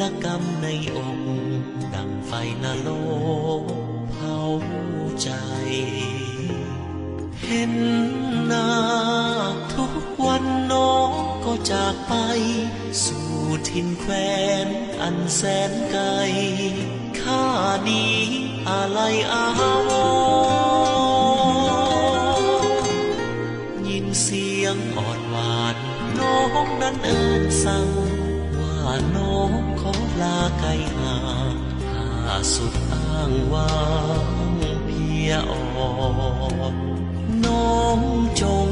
ละกำในอกดังไฟนรกเผาใจเห็นหน้าทุกวันน้องก็จากไปสู่ถิ่นแคว้นอันแสนไกลข้านี้อะไรอาวรณ์ยินเสียงอ่อนหวานน้องนั้นเอิ้นสั่งว่าน้องขอลาไกลห่างหาสุดอ้างว้างเพียอ่อนน้องจง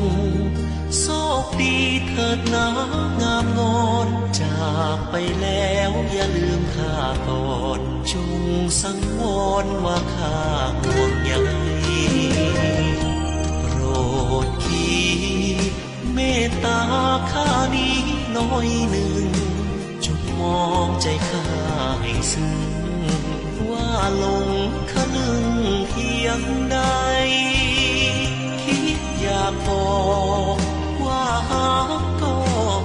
โชคดีเถิดนะงามงอนจากไปแล้วอย่าลืมข้าก่อนจงสังวรว่าข้าห่วงใยโปรดคิดเมตตาข้านี้น้อยหนึ่งจงมองใจข้าให้ซึ้งว่าลงคนึงเพียงใดคิดอยากบอกว่าหากก็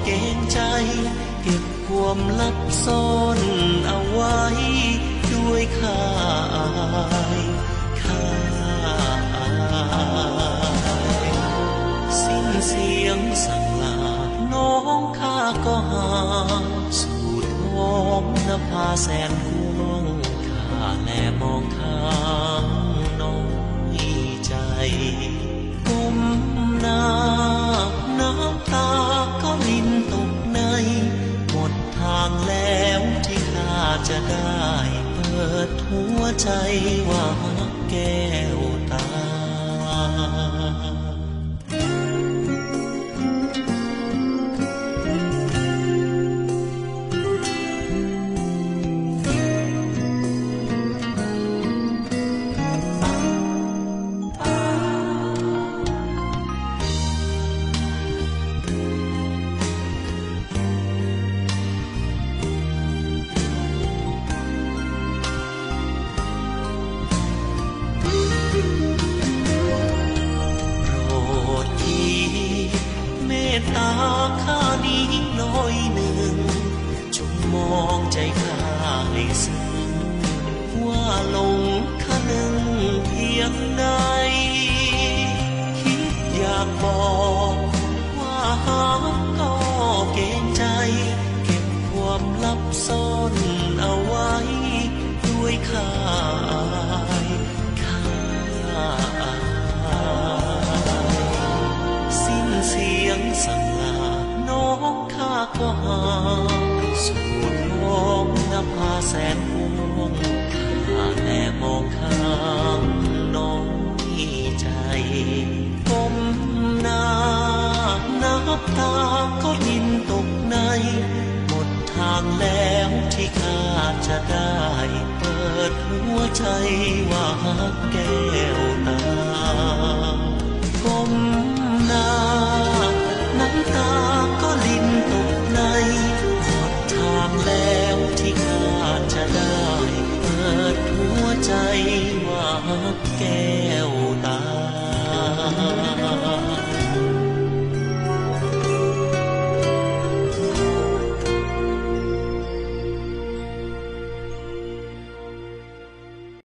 เกรงใจเก็บความลับซ่อนเอาไว้ด้วยข้าอายสิ้นเสียงสั่งลาน้องข้าก็หาสู่ท้องนภาแสนกว้างข้าแลมองข้างน้อยใจก้มหน้าน้ำตาก็ลินตกในหมดทางแล้วที่ข้าจะได้เปิดหัวใจว่าแก้วตาตาข้านี้น้อยหนึ่งจงมองใจข้าให้ซึ้งว่าลงคนึงเพียงใดคิดอยากบอกว่าหากก็เกรงใจเก็บความลับซ่อนเอาไว้ด้วยข้าสิ้นเสียงสั่งลาน้องข้าก็หาสู่ท้องนภาแสนกว้างข้าแลมองข้างน้อยใจก้มหน้าน้ำตาก็ลินตกในหมดทางแล้วที่ข้าจะได้เปิดหัวใจว่าแก้วตาก้มหน้าน้ำตาก็ลินตกในหมดทางแล้วที่ข้าจะได้เปิดหัวใจว่าแก้